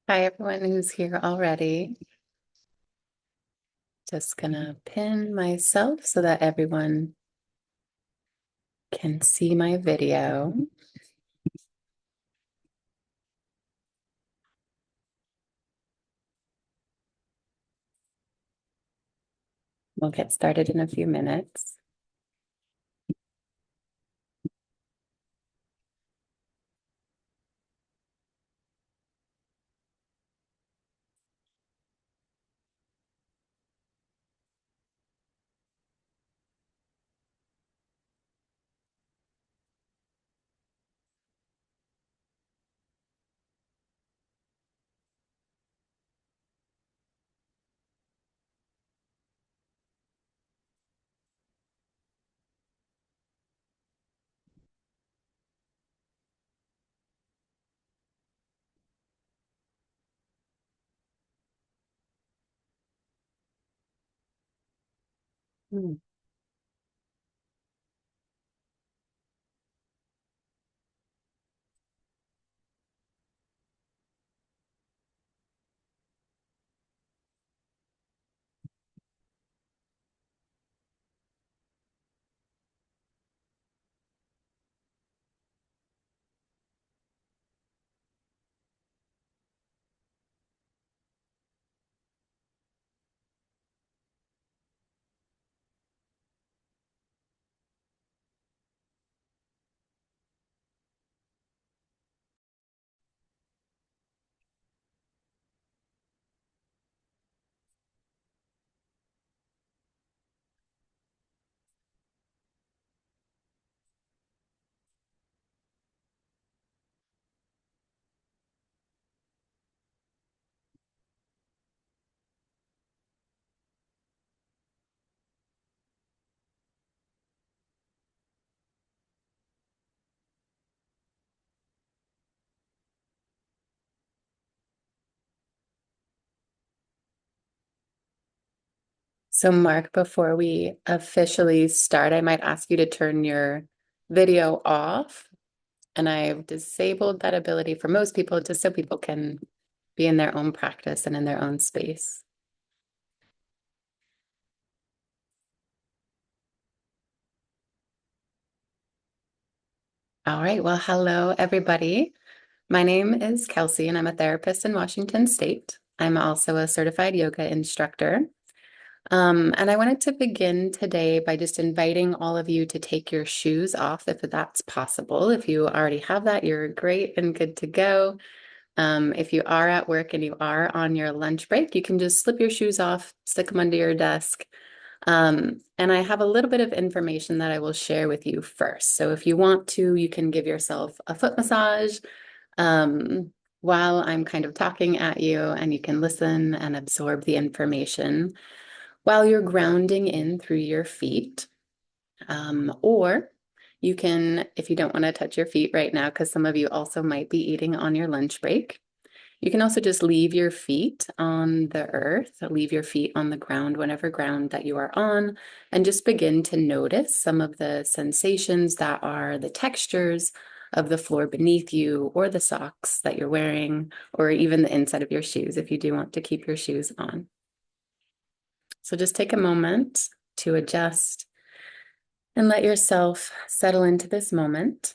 Hi, everyone who's here already. Just gonna pin myself so that everyone can see my video. We'll get started in a few minutes. Hmm. So Mark, before we officially start, I might ask you to turn your video off. And I've disabled that ability for most people just so people can be in their own practice and in their own space. All right, well, hello, everybody. My name is Kelsey, and I'm a therapist in Washington State. I'm also a certified yoga instructor. And I wanted to begin today by just inviting all of you to take your shoes off if that's possible. If you already have that, you're great and good to go. If you are at work and you are on your lunch break, you can just slip your shoes off, stick them under your desk. And I have a little bit of information that I will share with you first. So if you want to, you can give yourself a foot massage um, while I'm kind of talking at you, and you can listen and absorb the information while you're grounding in through your feet. Or you can, if you don't want to touch your feet right now, because some of you also might be eating on your lunch break, you can also just leave your feet on the earth, leave your feet on the ground, whatever ground that you are on, and just begin to notice some of the sensations that are the textures of the floor beneath you, or the socks that you're wearing, or even the inside of your shoes if you do want to keep your shoes on. So just take a moment to adjust and let yourself settle into this moment.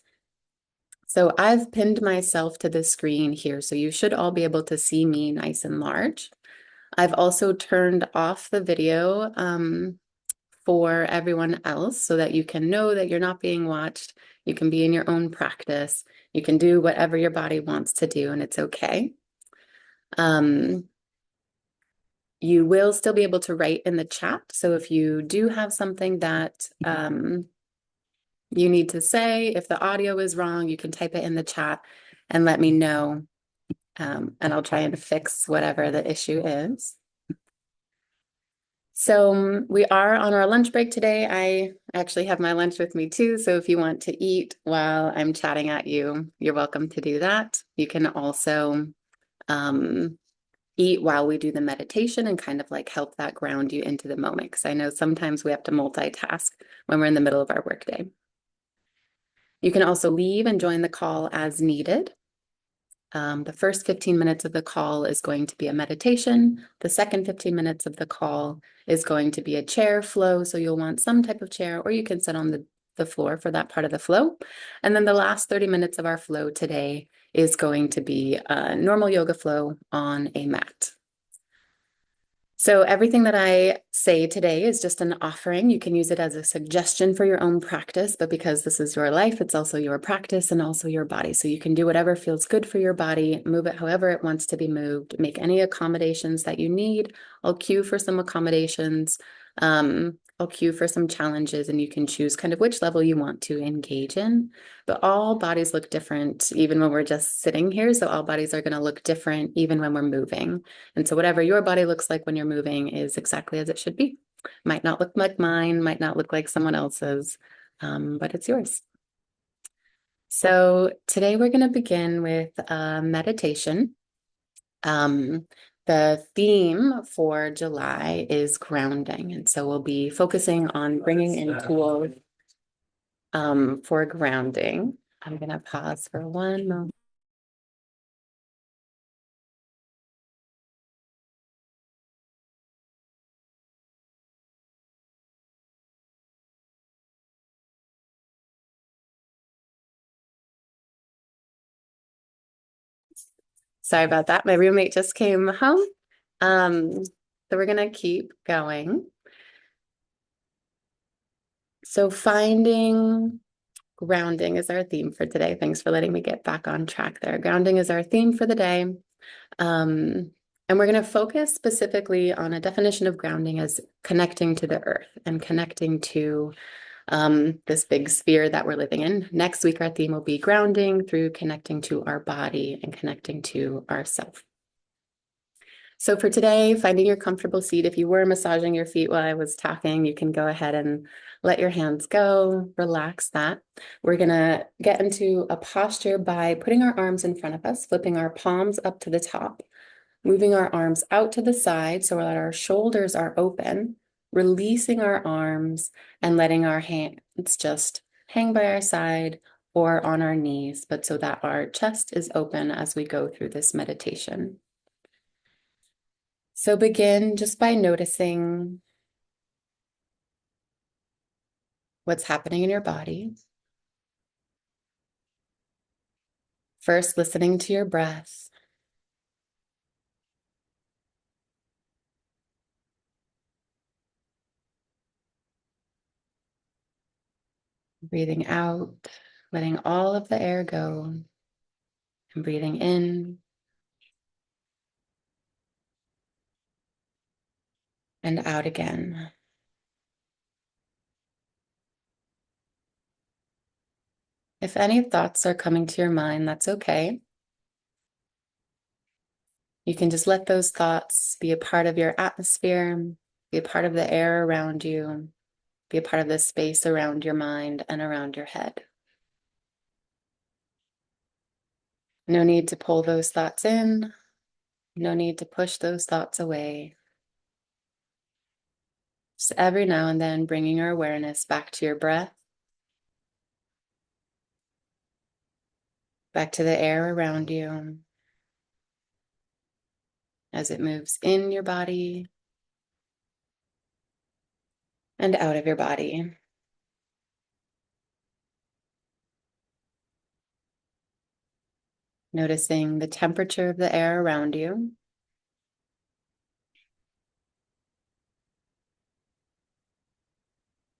So I've pinned myself to the screen here, so you should all be able to see me nice and large. I've also turned off the video for everyone else so that you can know that you're not being watched. You can be in your own practice. You can do whatever your body wants to do, and it's okay. You will still be able to write in the chat. So if you do have something that you need to say, if the audio is wrong, you can type it in the chat and let me know. And I'll try and fix whatever the issue is. So we are on our lunch break today. I actually have my lunch with me too. So if you want to eat while I'm chatting at you, you're welcome to do that. You can also eat while we do the meditation and kind of like help that ground you into the moment. Because I know sometimes we have to multitask when we're in the middle of our workday. You can also leave and join the call as needed. The first 15 minutes of the call is going to be a meditation. The second 15 minutes of the call is going to be a chair flow. So you'll want some type of chair, or you can sit on the floor for that part of the flow. And then the last 30 minutes of our flow today is going to be a normal yoga flow on a mat. So everything that I say today is just an offering. You can use it as a suggestion for your own practice, but because this is your life, it's also your practice and also your body. So you can do whatever feels good for your body, move it however it wants to be moved, make any accommodations that you need. I'll cue for some accommodations. I'll cue for some challenges, and you can choose kind of which level you want to engage in. But all bodies look different, even when we're just sitting here. So all bodies are going to look different, even when we're moving. And so whatever your body looks like when you're moving is exactly as it should be. Might not look like mine, might not look like someone else's, but it's yours. So today we're going to begin with meditation. The theme for July is grounding. And so we'll be focusing on bringing in tools for grounding. I'm going to pause for one moment. Sorry about that. My roommate just came home. So we're going to keep going. So finding grounding is our theme for today. Thanks for letting me get back on track there. Grounding is our theme for the day. And we're going to focus specifically on a definition of grounding as connecting to the earth and connecting to this big sphere that we're living in. Next week, our theme will be grounding through connecting to our body and connecting to ourself. So for today, finding your comfortable seat. If you were massaging your feet while I was talking, you can go ahead and let your hands go, relax that. We're gonna get into a posture by putting our arms in front of us, flipping our palms up to the top, moving our arms out to the side so that our shoulders are open, releasing our arms and letting our hands just hang by our side or on our knees, but so that our chest is open as we go through this meditation. So begin just by noticing what's happening in your body. First, listening to your breath. Breathing out, letting all of the air go, and breathing in and out again. If any thoughts are coming to your mind, that's okay. You can just let those thoughts be a part of your atmosphere, be a part of the air around you, be a part of the space around your mind and around your head. No need to pull those thoughts in. No need to push those thoughts away. Just every now and then bringing your awareness back to your breath, back to the air around you as it moves in your body and out of your body. Noticing the temperature of the air around you.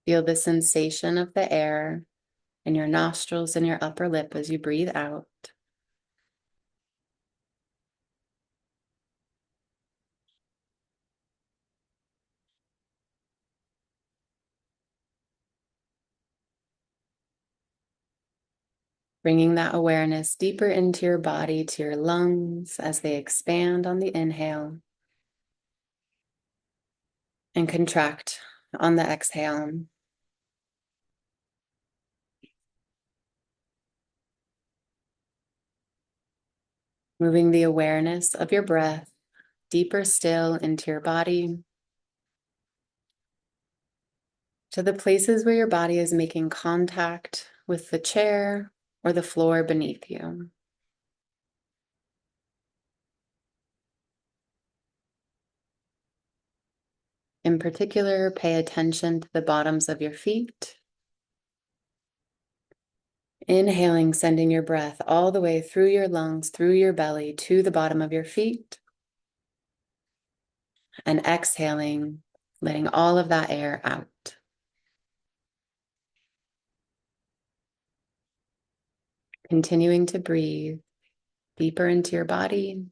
Feel the sensation of the air in your nostrils and your upper lip as you breathe out. Bringing that awareness deeper into your body, to your lungs as they expand on the inhale and contract on the exhale. Moving the awareness of your breath deeper still into your body, to the places where your body is making contact with the chair or the floor beneath you. In particular, pay attention to the bottoms of your feet. Inhaling, sending your breath all the way through your lungs, through your belly to the bottom of your feet. And exhaling, letting all of that air out. Continuing to breathe deeper into your body.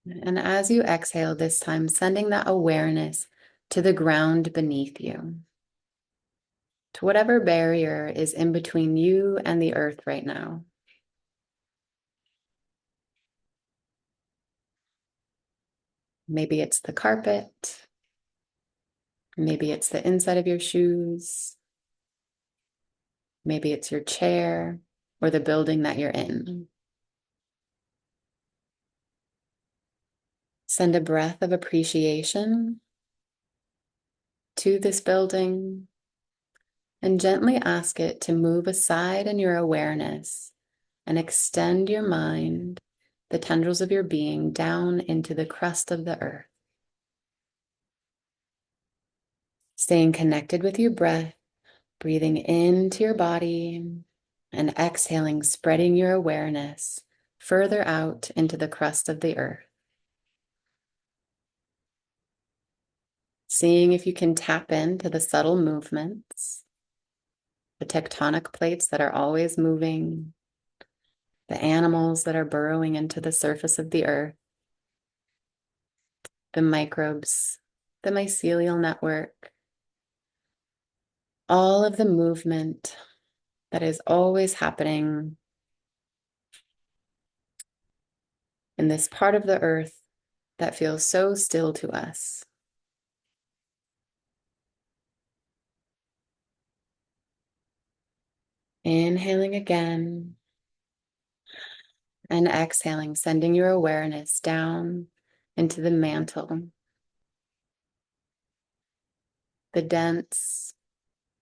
And as you exhale this time, sending that awareness to the ground beneath you, to whatever barrier is in between you and the earth right now. Maybe it's the carpet. Maybe it's the inside of your shoes. Maybe it's your chair or the building that you're in. Send a breath of appreciation to this building and gently ask it to move aside in your awareness and extend your mind, the tendrils of your being, down into the crust of the earth. Staying connected with your breath, breathing into your body and exhaling, spreading your awareness further out into the crust of the earth. Seeing if you can tap into the subtle movements, the tectonic plates that are always moving, the animals that are burrowing into the surface of the earth, the microbes, the mycelial network, all of the movement that is always happening in this part of the earth that feels so still to us. Inhaling again and exhaling, sending your awareness down into the mantle, the dense,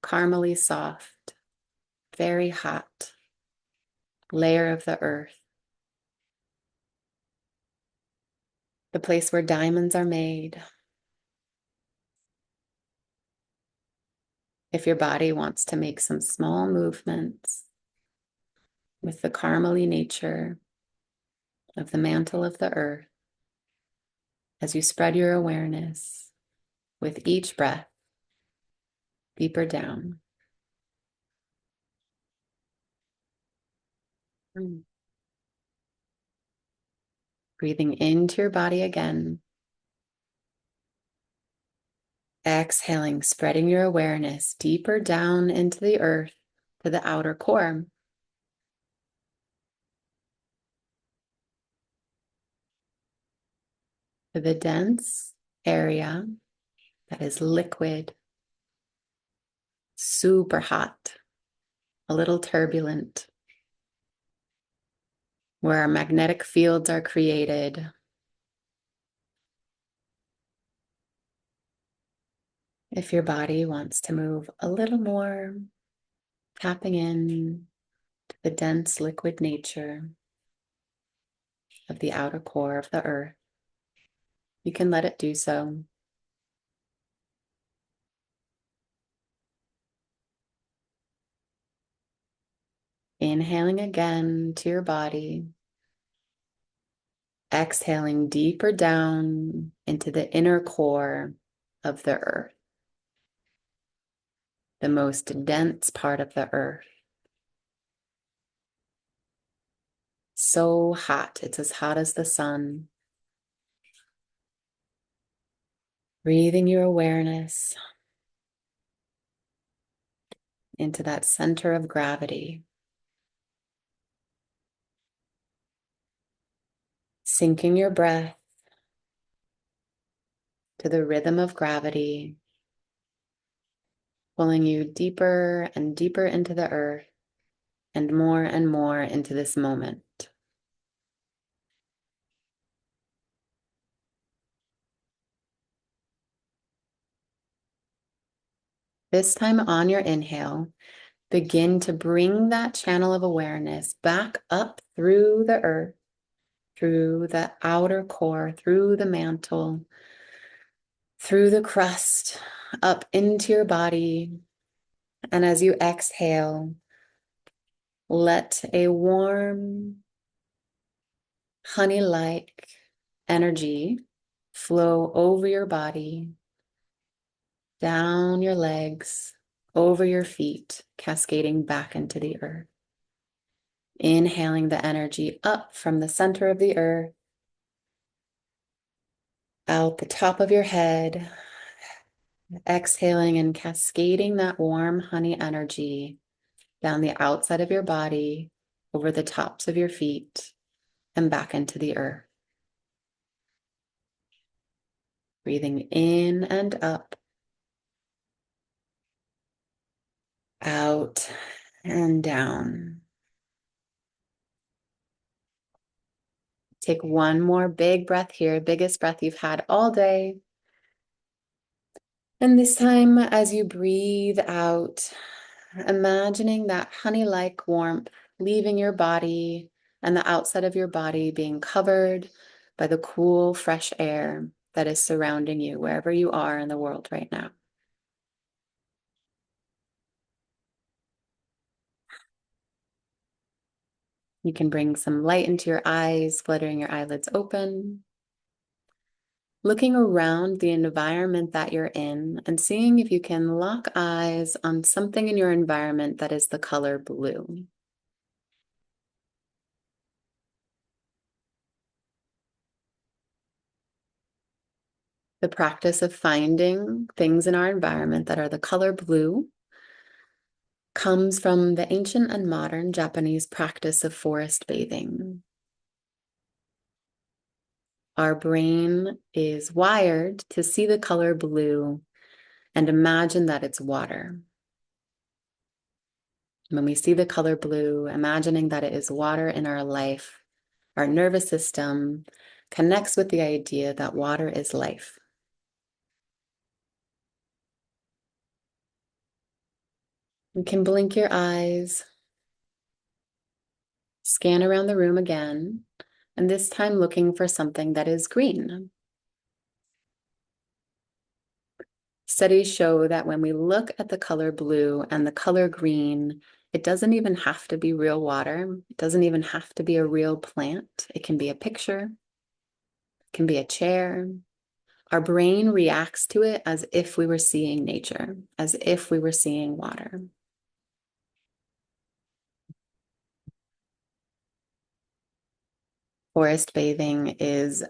caramely soft, very hot layer of the earth, the place where diamonds are made. If your body wants to make some small movements with the caramely nature of the mantle of the earth, as you spread your awareness with each breath deeper down. Breathing into your body again. Exhaling, spreading your awareness deeper down into the earth to the outer core. To the dense area that is liquid, super hot, a little turbulent, where our magnetic fields are created. If your body wants to move a little more, tapping in to the dense liquid nature of the outer core of the earth, you can let it do so. Inhaling again to your body. Exhaling deeper down into the inner core of the earth, the most dense part of the earth. So hot, it's as hot as the sun. Breathing your awareness into that center of gravity. Syncing your breath to the rhythm of gravity, pulling you deeper and deeper into the earth and more into this moment. This time on your inhale, begin to bring that channel of awareness back up through the earth, through the outer core, through the mantle, through the crust, up into your body. And as you exhale, let a warm, honey-like energy flow over your body, down your legs, over your feet, cascading back into the earth. Inhaling the energy up from the center of the earth, out the top of your head, exhaling and cascading that warm honey energy down the outside of your body, over the tops of your feet, and back into the earth. Breathing in and up, out and down. Take one more big breath here, biggest breath you've had all day. And this time, as you breathe out, imagining that honey-like warmth leaving your body and the outside of your body being covered by the cool, fresh air that is surrounding you wherever you are in the world right now. You can bring some light into your eyes, fluttering your eyelids open. Looking around the environment that you're in and seeing if you can lock eyes on something in your environment that is the color blue. The practice of finding things in our environment that are the color blue comes from the ancient and modern Japanese practice of forest bathing. Our brain is wired to see the color blue and imagine that it's water. When we see the color blue, imagining that it is water in our life, our nervous system connects with the idea that water is life. You can blink your eyes, scan around the room again, and this time looking for something that is green. Studies show that when we look at the color blue and the color green, it doesn't even have to be real water. It doesn't even have to be a real plant. It can be a picture. It can be a chair. Our brain reacts to it as if we were seeing nature, as if we were seeing water. Forest bathing is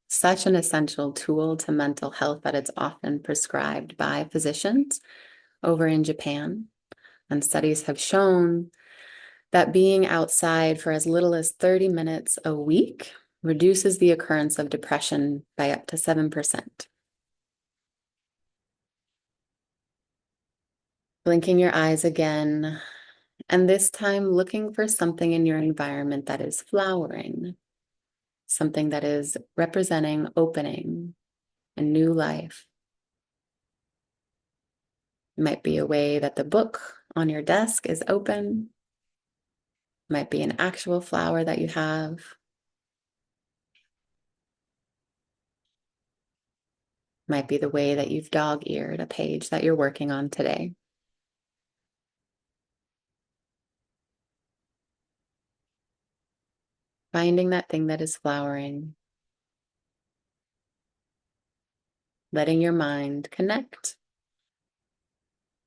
such an essential tool to mental health that it's often prescribed by physicians over in Japan. And studies have shown that being outside for as little as 30 minutes a week reduces the occurrence of depression by up to 7%. Blinking your eyes again, and this time looking for something in your environment that is flowering, something that is representing opening a new life. It might be a way that the book on your desk is open. It might be an actual flower that you have. It might be the way that you've dog-eared a page that you're working on today. Finding that thing that is flowering. Letting your mind connect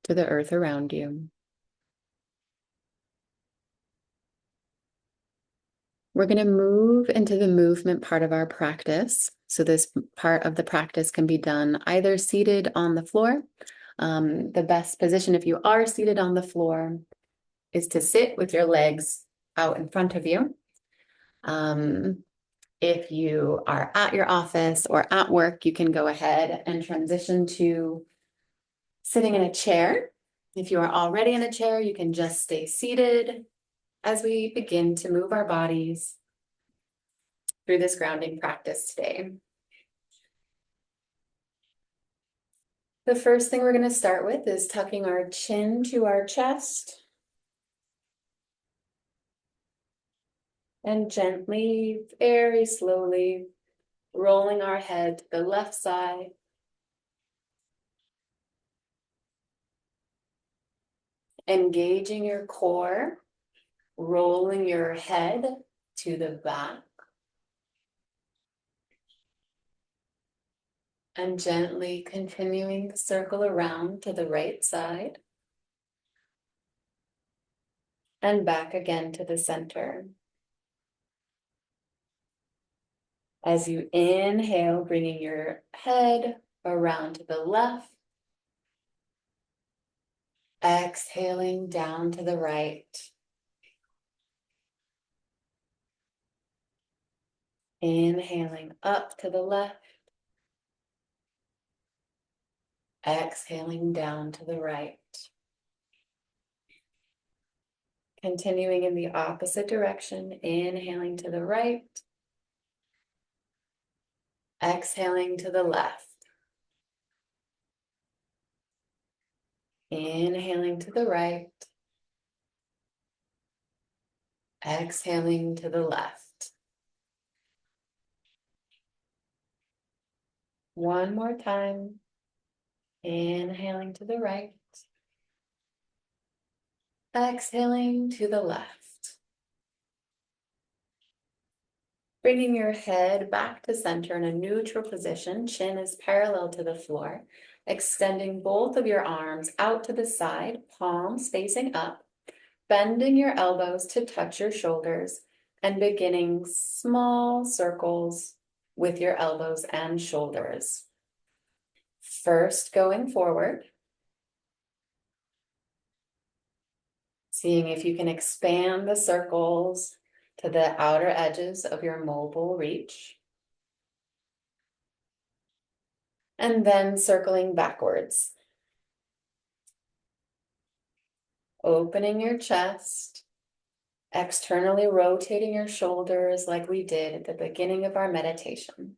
to the earth around you. We're going to move into the movement part of our practice. So this part of the practice can be done either seated on the floor. The best position if you are seated on the floor is to sit with your legs out in front of you. If you are at your office or at work, you can go ahead and transition to sitting in a chair. If you are already in a chair, you can just stay seated as we begin to move our bodies through this grounding practice today. The first thing we're going to start with is tucking our chin to our chest And gently, very slowly, rolling our head to the left side. Engaging your core, rolling your head to the back. And gently continuing the circle around to the right side. And back again to the center. As you inhale, bringing your head around to the left. Exhaling down to the right. Inhaling up to the left. Exhaling down to the right. Continuing in the opposite direction, inhaling to the right. Exhaling to the left. Inhaling to the right. Exhaling to the left. One more time. Inhaling to the right. Exhaling to the left. Bringing your head back to center in a neutral position. Chin is parallel to the floor. Extending both of your arms out to the side, palms facing up. Bending your elbows to touch your shoulders and beginning small circles with your elbows and shoulders. First, going forward. Seeing if you can expand the circles to the outer edges of your mobile reach. And then circling backwards. Opening your chest, externally rotating your shoulders like we did at the beginning of our meditation.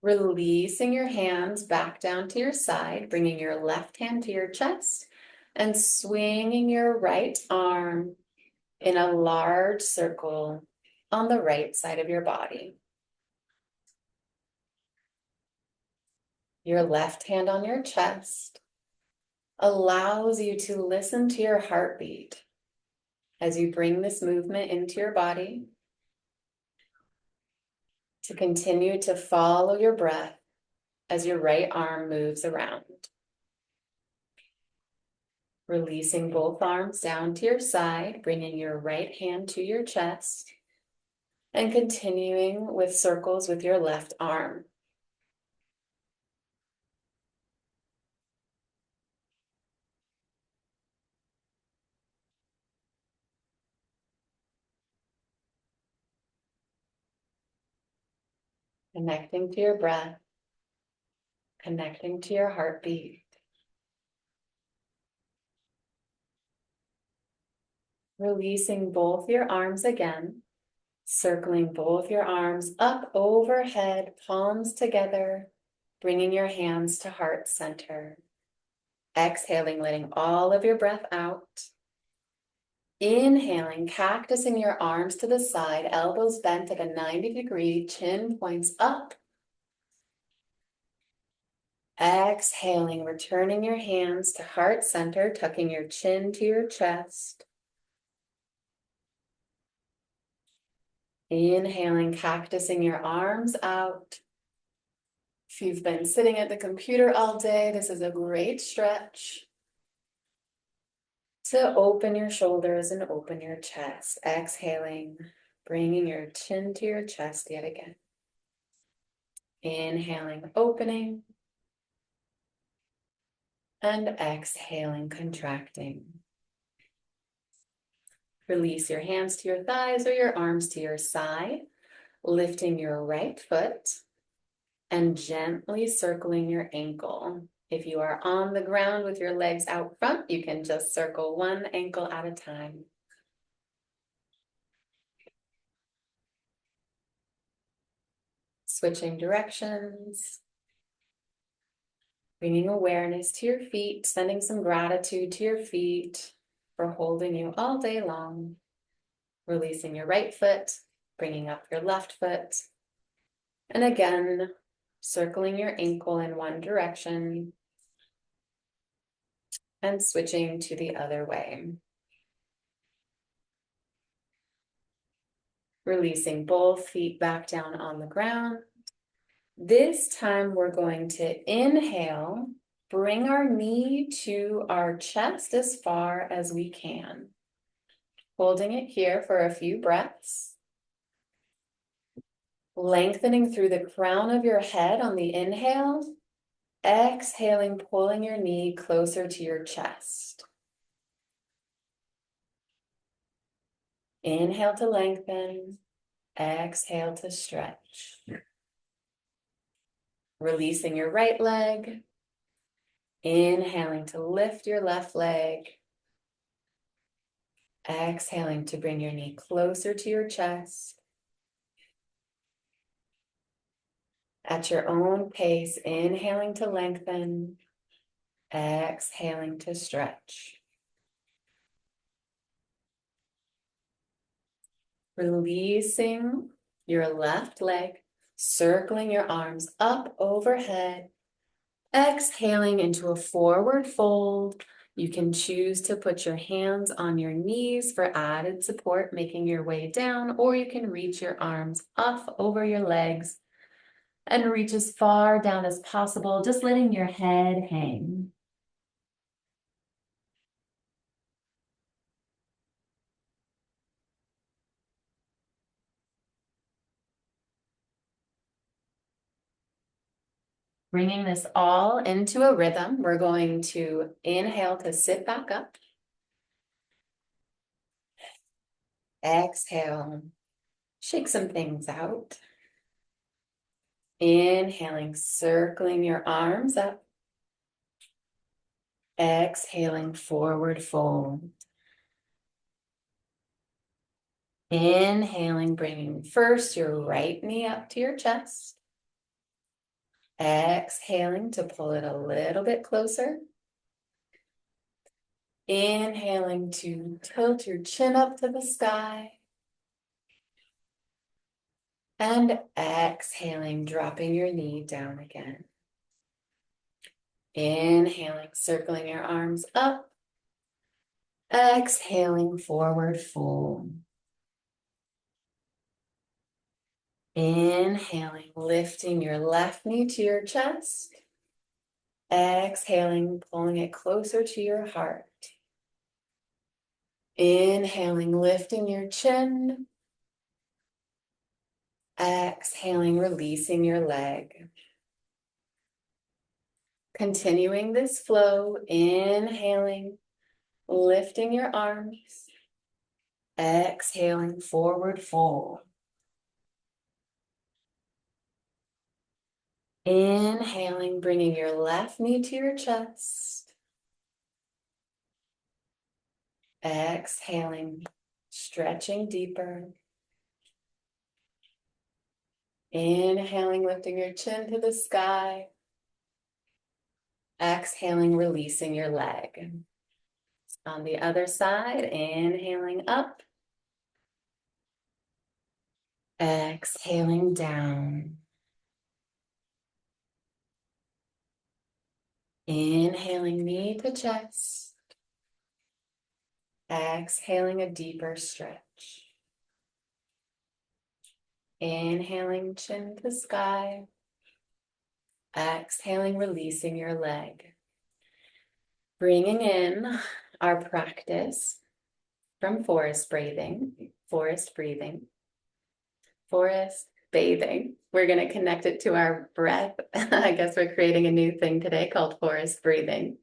Releasing your hands back down to your side, bringing your left hand to your chest and swinging your right arm in a large circle on the right side of your body. Your left hand on your chest allows you to listen to your heartbeat as you bring this movement into your body, to continue to follow your breath as your right arm moves around. Releasing both arms down to your side, bringing your right hand to your chest, and continuing with circles with your left arm. Connecting to your breath, connecting to your heartbeat. Releasing both your arms again, circling both your arms up overhead, palms together, bringing your hands to heart center. Exhaling, letting all of your breath out. Inhaling, cactusing your arms to the side, elbows bent at a 90-degree, chin points up. Exhaling, returning your hands to heart center, tucking your chin to your chest. Inhaling, cactusing your arms out. If you've been sitting at the computer all day, this is a great stretch to open your shoulders and open your chest. Exhaling, bringing your chin to your chest yet again. Inhaling, opening. And exhaling, contracting. Release your hands to your thighs or your arms to your side, lifting your right foot and gently circling your ankle. If you are on the ground with your legs out front, you can just circle one ankle at a time. Switching directions. Bringing awareness to your feet, sending some gratitude to your feet for holding you all day long. Releasing your right foot, bringing up your left foot. And again, circling your ankle in one direction and switching to the other way. Releasing both feet back down on the ground. This time we're going to inhale, bring our knee to our chest as far as we can. Holding it here for a few breaths. Lengthening through the crown of your head on the inhale. Exhaling, pulling your knee closer to your chest. Inhale to lengthen. Exhale to stretch. Releasing your right leg. Inhaling to lift your left leg. Exhaling to bring your knee closer to your chest. At your own pace, inhaling to lengthen. Exhaling to stretch. Releasing your left leg, circling your arms up overhead. Exhaling into a forward fold. You can choose to put your hands on your knees for added support, making your way down, or you can reach your arms up over your legs and reach as far down as possible, just letting your head hang. Bringing this all into a rhythm, we're going to inhale to sit back up. Exhale, shake some things out. Inhaling, circling your arms up. Exhaling, forward fold. Inhaling, bringing first your right knee up to your chest. Exhaling to pull it a little bit closer. Inhaling to tilt your chin up to the sky. And exhaling, dropping your knee down again. Inhaling, circling your arms up. Exhaling, forward fold. Inhaling, lifting your left knee to your chest. Exhaling, pulling it closer to your heart. Inhaling, lifting your chin. Exhaling, releasing your leg. Continuing this flow, inhaling, lifting your arms. Exhaling, forward fold. Inhaling, bringing your left knee to your chest. Exhaling, stretching deeper. Inhaling, lifting your chin to the sky. Exhaling, releasing your leg. On the other side, inhaling up. Exhaling down. Inhaling, knee to chest. Exhaling, a deeper stretch. Inhaling, chin to sky. Exhaling, releasing your leg. Bringing in our practice from forest bathing. We're going to connect it to our breath. I guess we're creating a new thing today called forest breathing.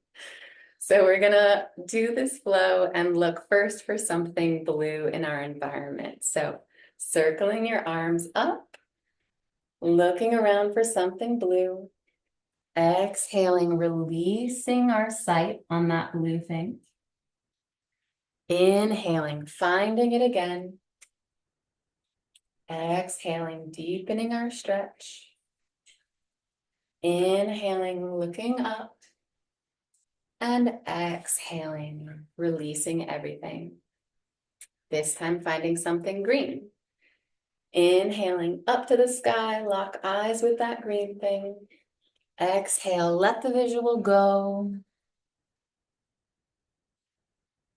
So we're going to do this flow and look first for something blue in our environment. So circling your arms up, looking around for something blue. Exhaling, releasing our sight on that blue thing. Inhaling, finding it again. Exhaling, deepening our stretch. Inhaling, looking up, and exhaling, releasing everything. This time finding something green. Inhaling up to the sky, lock eyes with that green thing. Exhale, let the visual go.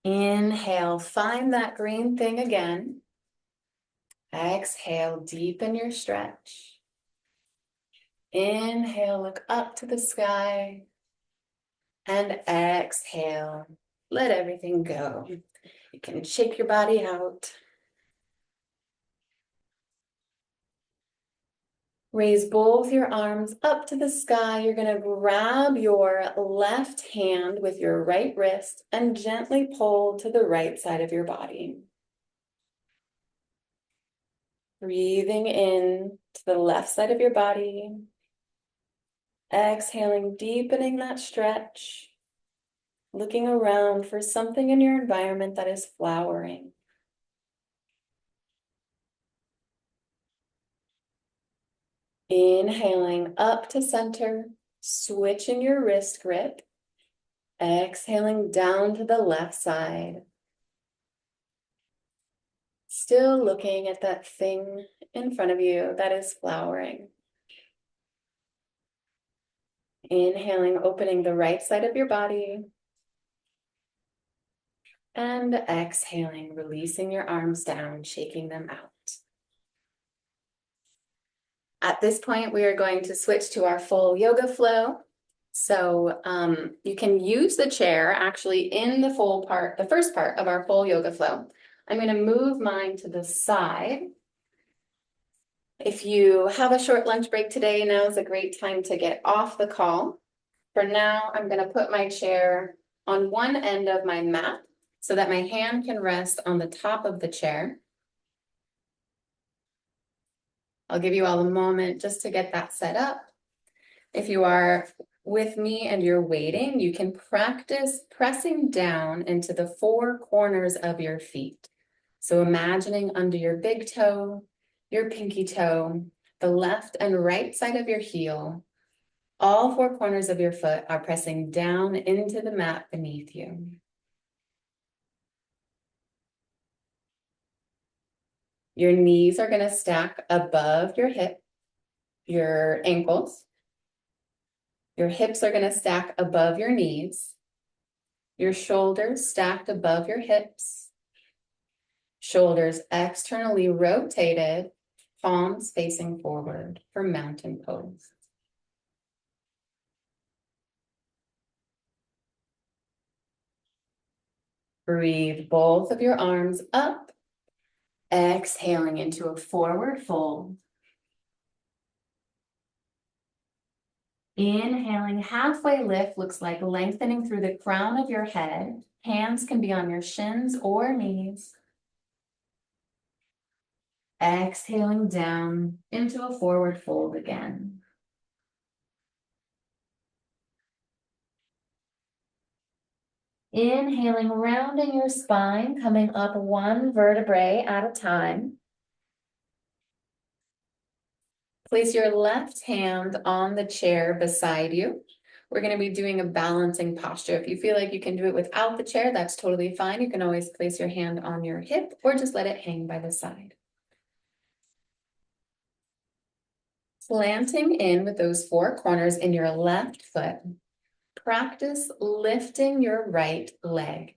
Inhale, find that green thing again. Exhale, deepen your stretch. Inhale, look up to the sky. And exhale, let everything go. You can shake your body out. Raise both your arms up to the sky. You're going to grab your left hand with your right wrist and gently pull to the right side of your body. Breathing in to the left side of your body. Exhaling, deepening that stretch. Looking around for something in your environment that is flowering. Inhaling up to center, switching your wrist grip. Exhaling down to the left side. Still looking at that thing in front of you that is flowering. Inhaling, opening the right side of your body. And exhaling, releasing your arms down, shaking them out. At this point, we are going to switch to our full yoga flow. So you can use the chair actually in the full part, the first part of our full yoga flow. I'm going to move mine to the side. If you have a short lunch break today, now is a great time to get off the call. For now, I'm going to put my chair on one end of my mat so that my hand can rest on the top of the chair. I'll give you all a moment just to get that set up. If you are with me and you're waiting, you can practice pressing down into the four corners of your feet. So imagining under your big toe, your pinky toe, the left and right side of your heel, all four corners of your foot are pressing down into the mat beneath you. Your knees are going to stack above your hip, your ankles. Your hips are going to stack above your knees. Your shoulders stacked above your hips. Shoulders externally rotated, palms facing forward for mountain pose. Breathe both of your arms up, exhaling into a forward fold. Inhaling, halfway lift looks like lengthening through the crown of your head. Hands can be on your shins or knees. Exhaling down into a forward fold again. Inhaling, rounding your spine, coming up one vertebrae at a time. Place your left hand on the chair beside you. We're going to be doing a balancing posture. If you feel like you can do it without the chair, that's totally fine. You can always place your hand on your hip or just let it hang by the side. Planting in with those four corners in your left foot. Practice lifting your right leg.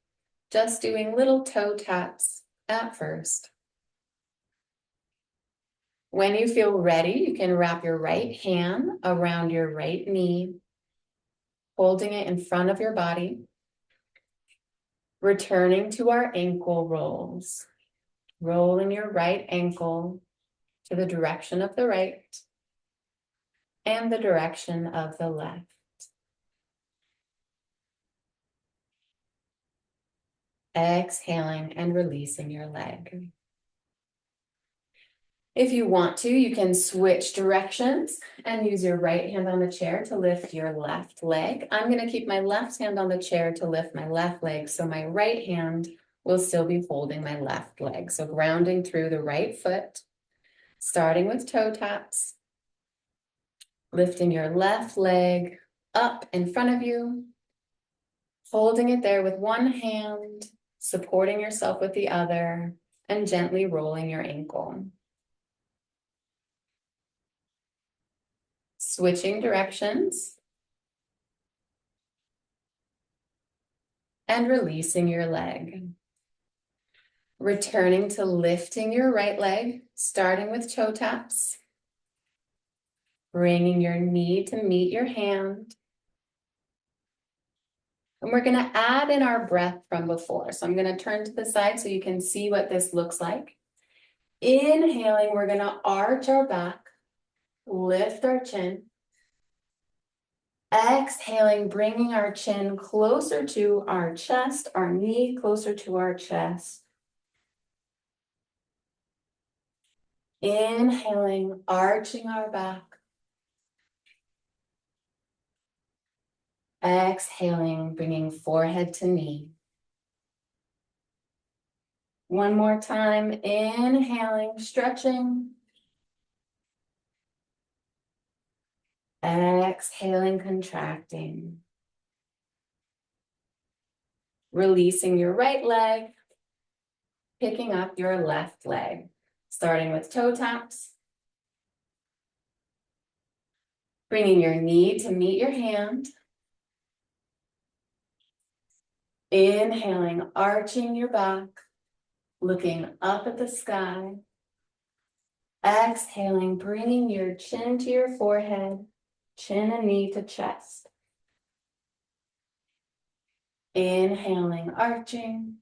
Just doing little toe taps at first. When you feel ready, you can wrap your right hand around your right knee, holding it in front of your body. Returning to our ankle rolls. Rolling your right ankle to the direction of the right and the direction of the left. Exhaling and releasing your leg. If you want to, you can switch directions and use your right hand on the chair to lift your left leg. I'm going to keep my left hand on the chair to lift my left leg, so my right hand will still be holding my left leg. So grounding through the right foot, starting with toe taps, Lifting your left leg up in front of you, holding it there with one hand, supporting yourself with the other, and gently rolling your ankle. Switching directions and releasing your leg. Returning to lifting your right leg, starting with toe taps. Bringing your knee to meet your hand. And we're going to add in our breath from before. So I'm going to turn to the side so you can see what this looks like. Inhaling, we're going to arch our back, lift our chin. Exhaling, bringing our chin closer to our chest, our knee closer to our chest. Inhaling, arching our back. Exhaling, bringing forehead to knee. One more time, inhaling, stretching. Exhaling, contracting. Releasing your right leg, picking up your left leg. Starting with toe taps. Bringing your knee to meet your hand. Inhaling, arching your back, looking up at the sky. Exhaling, bringing your chin to your forehead, chin and knee to chest. Inhaling, arching,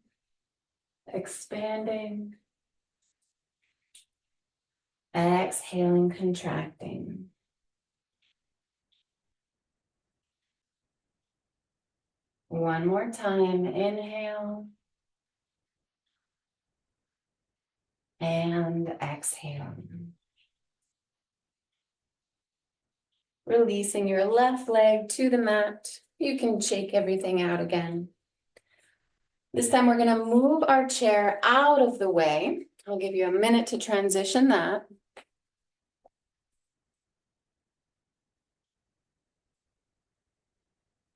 expanding. Exhaling, contracting. One more time, inhale. And exhale. Releasing your left leg to the mat. You can shake everything out again. This time we're going to move our chair out of the way. I'll give you a minute to transition that.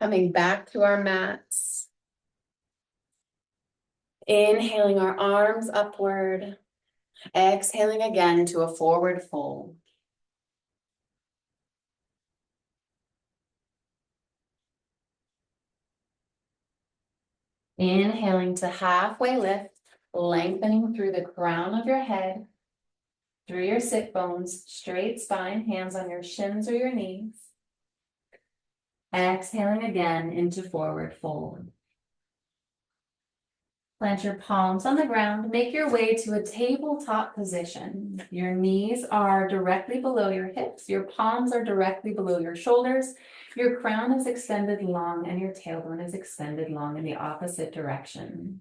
Coming back to our mats. Inhaling our arms upward. Exhaling again to a forward fold. Inhaling to halfway lift, lengthening through the crown of your head, through your sit bones, straight spine, hands on your shins or your knees. Exhaling again into forward fold. Plant your palms on the ground. Make your way to a tabletop position. Your knees are directly below your hips. Your palms are directly below your shoulders. Your crown is extended long and your tailbone is extended long in the opposite direction.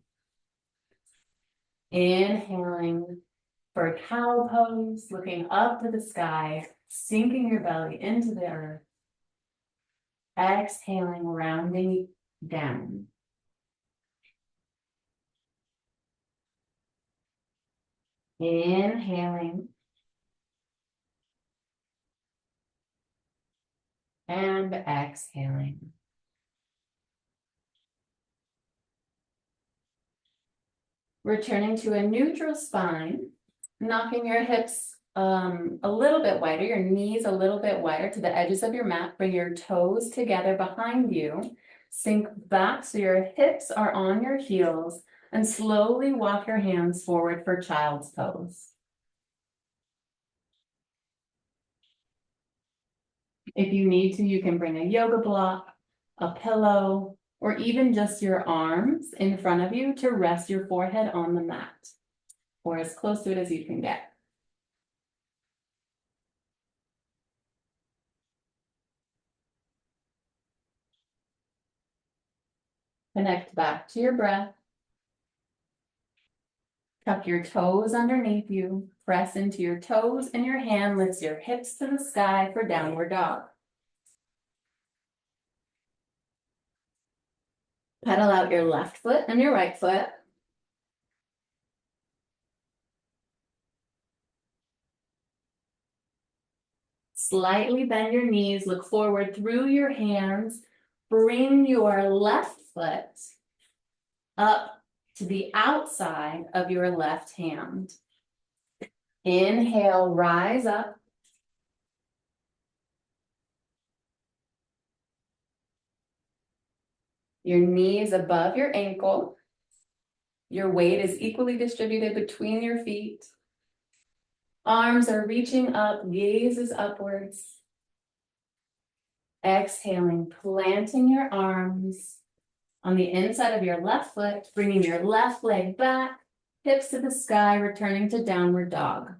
Inhaling for cow pose, looking up to the sky, sinking your belly into the earth. Exhaling, rounding down. Inhaling. And exhaling. Returning to a neutral spine, knocking your hips a little bit wider, your knees a little bit wider to the edges of your mat. Bring your toes together behind you. Sink back so your hips are on your heels and slowly walk your hands forward for child's pose. If you need to, you can bring a yoga block, a pillow, or even just your arms in front of you to rest your forehead on the mat, or as close to it as you can get. Connect back to your breath. Tuck your toes underneath you. Press into your toes and your hand lifts your hips to the sky for downward dog. Pedal out your left foot and your right foot. Slightly bend your knees, look forward through your hands. Bring your left foot up to the outside of your left hand. Inhale, rise up. Your knee is above your ankle. Your weight is equally distributed between your feet. Arms are reaching up, gaze is upwards. Exhaling, planting your arms on the inside of your left foot, bringing your left leg back, hips to the sky, returning to downward dog.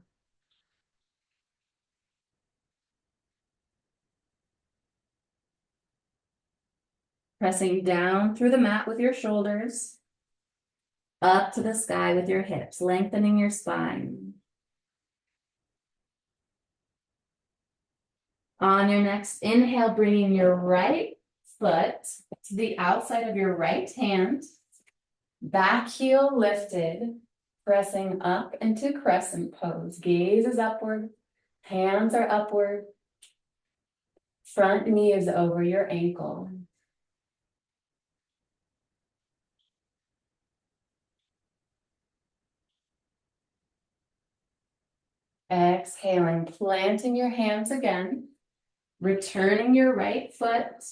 Pressing down through the mat with your shoulders, up to the sky with your hips, lengthening your spine. On your next inhale, bringing your right foot to the outside of your right hand, back heel lifted, pressing up into crescent pose. Gaze is upward, hands are upward, front knee is over your ankle. Exhaling, planting your hands again, returning your right foot,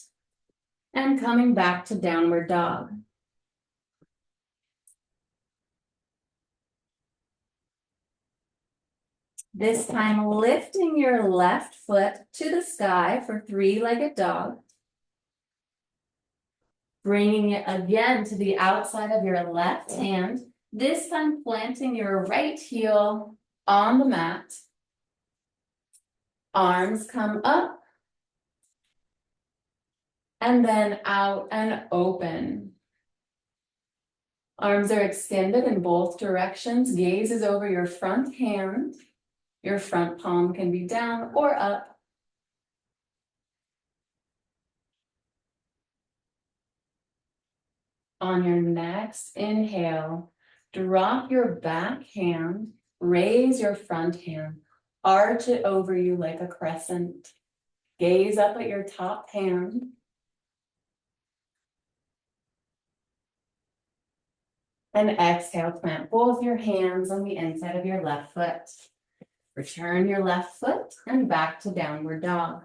and coming back to downward dog. This time, lifting your left foot to the sky for three-legged dog. Bringing it again to the outside of your left hand. This time, planting your right heel on the mat. Arms come up. And then out and open. Arms are extended in both directions. Gaze is over your front hand. Your front palm can be down or up. On your next inhale, drop your back hand, raise your front hand, arch it over you like a crescent. Gaze up at your top hand. And exhale, plant both your hands on the inside of your left foot. Return your left foot and back to downward dog.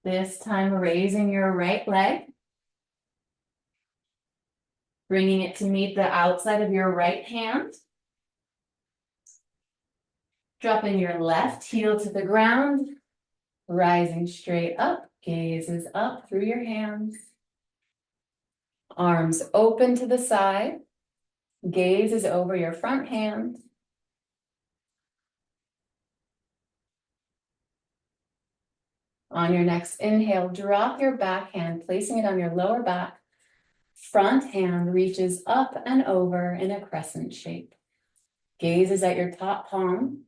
This time, raising your right leg. Bringing it to meet the outside of your right hand. Dropping your left heel to the ground. Rising straight up. Gaze is up through your hands. Arms open to the side. Gaze is over your front hand. On your next inhale, drop your back hand, placing it on your lower back. Front hand reaches up and over in a crescent shape. Gaze is at your top palm.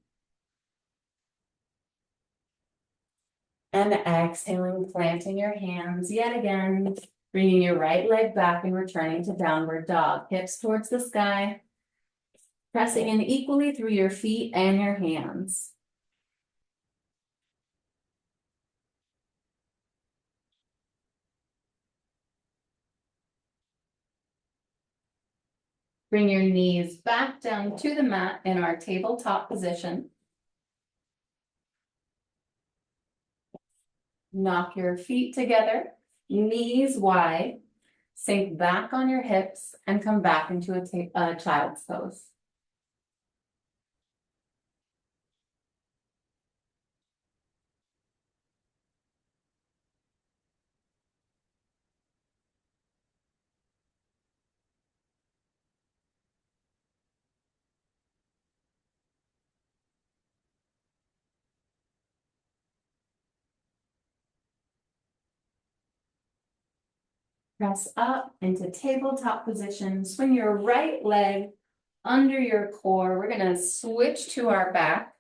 And exhaling, planting your hands yet again, bringing your right leg back and returning to downward dog. Hips towards the sky, pressing in equally through your feet and your hands. Bring your knees back down to the mat in our tabletop position. Knock your feet together, knees wide, sink back on your hips, and come back into a child's pose. Press up into tabletop position. Swing your right leg under your core. We're going to switch to our back.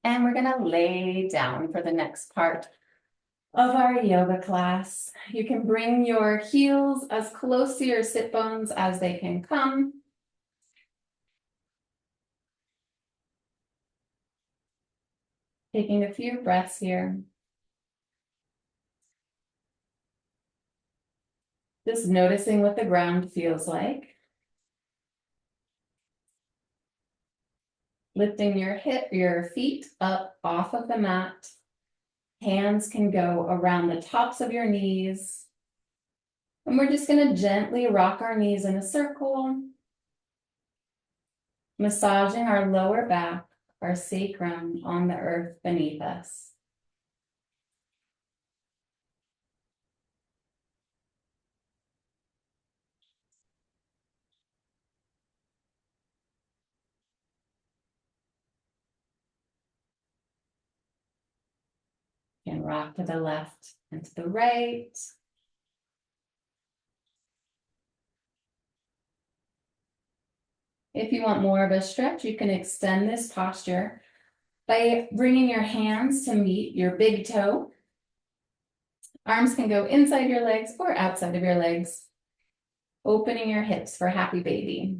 And we're going to lay down for the next part. of our yoga class. You can bring your heels as close to your sit bones as they can come. Taking a few breaths here. Just noticing what the ground feels like. Lifting your feet up off of the mat. Hands can go around the tops of your knees. And we're just going to gently rock our knees in a circle, massaging our lower back, our sacrum on the earth beneath us. And rock to the left and to the right. If you want more of a stretch, you can extend this posture by bringing your hands to meet your big toe. Arms can go inside your legs or outside of your legs, opening your hips for happy baby.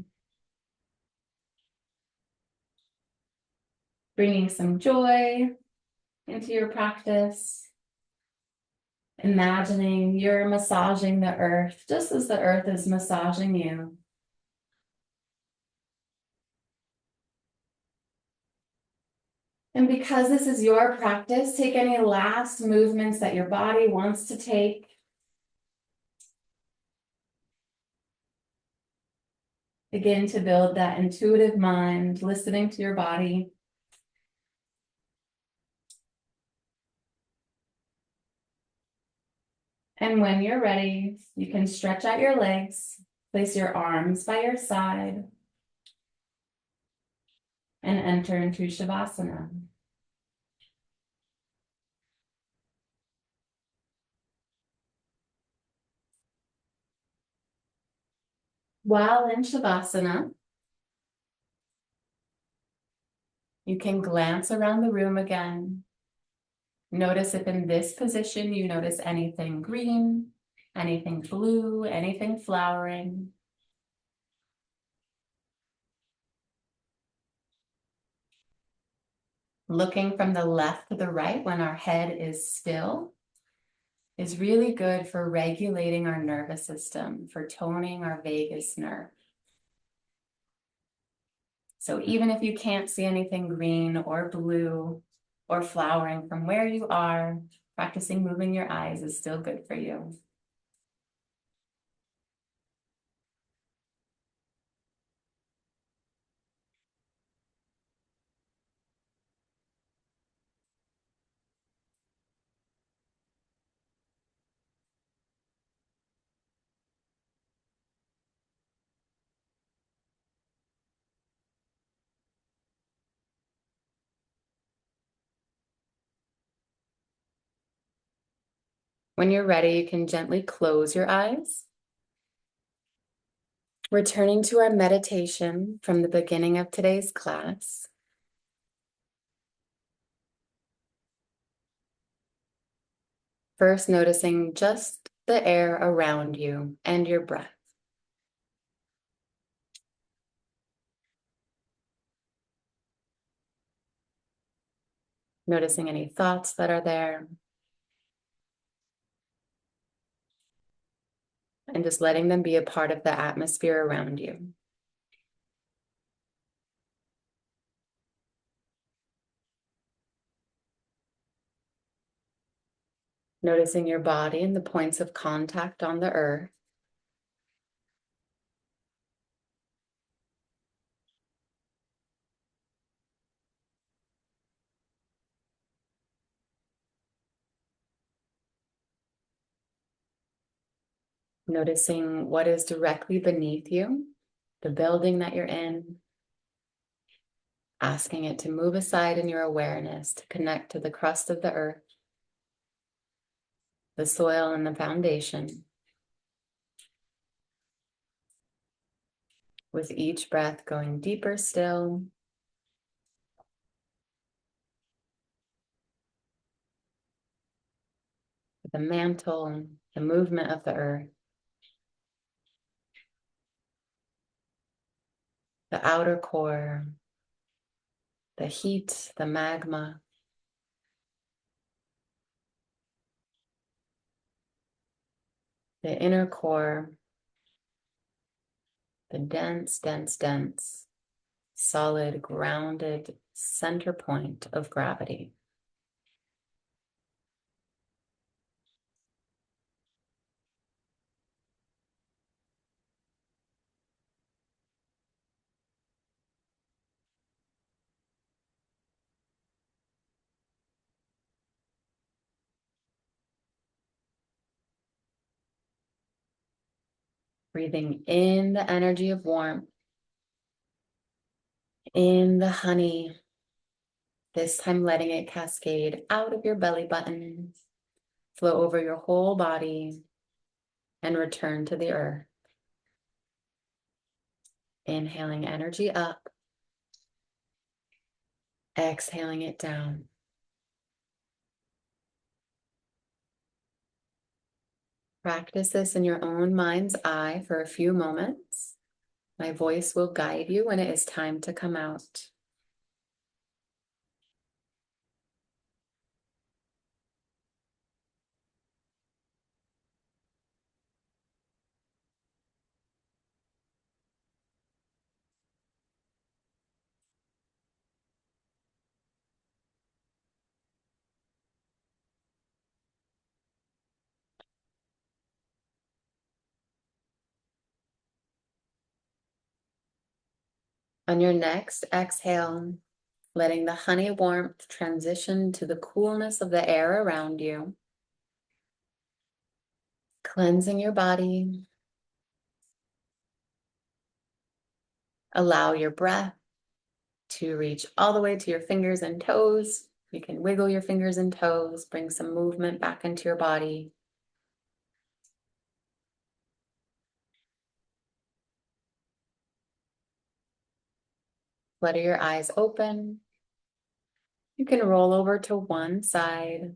Bringing some joy into your practice. Imagining you're massaging the earth just as the earth is massaging you. And because this is your practice, take any last movements that your body wants to take. Begin to build that intuitive mind, listening to your body. And when you're ready, you can stretch out your legs, place your arms by your side, and enter into Shavasana. While in Shavasana, you can glance around the room again. Notice if in this position you notice anything green, anything blue, anything flowering. Looking from the left to the right when our head is still is really good for regulating our nervous system, for toning our vagus nerve. So even if you can't see anything green or blue or flowering from where you are, practicing moving your eyes is still good for you. When you're ready, you can gently close your eyes. Returning to our meditation from the beginning of today's class. First, noticing just the air around you and your breath. Noticing any thoughts that are there. And just letting them be a part of the atmosphere around you. Noticing your body and the points of contact on the earth. Noticing what is directly beneath you, the building that you're in. Asking it to move aside in your awareness to connect to the crust of the earth, the soil and the foundation. With each breath going deeper still. the mantle, the movement of the earth, the outer core, the heat, the magma, the inner core, the dense, dense, dense, solid, grounded center point of gravity. Breathing in the energy of warmth, in the honey, this time letting it cascade out of your belly button, flow over your whole body, and return to the earth. Inhaling energy up, exhaling it down. Practice this in your own mind's eye for a few moments. My voice will guide you when it is time to come out. On your next exhale, letting the honey warmth transition to the coolness of the air around you, cleansing your body. Allow your breath to reach all the way to your fingers and toes. You can wiggle your fingers and toes, bring some movement back into your body. Flutter your eyes open. You can roll over to one side,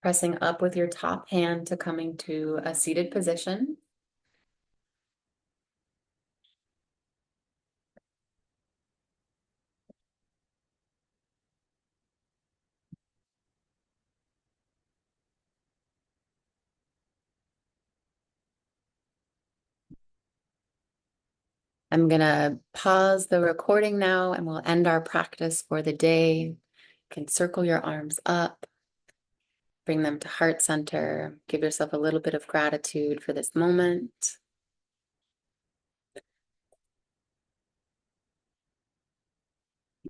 pressing up with your top hand to coming to a seated position. I'm gonna pause the recording now and we'll end our practice for the day. You can circle your arms up, bring them to heart center, give yourself a little bit of gratitude for this moment.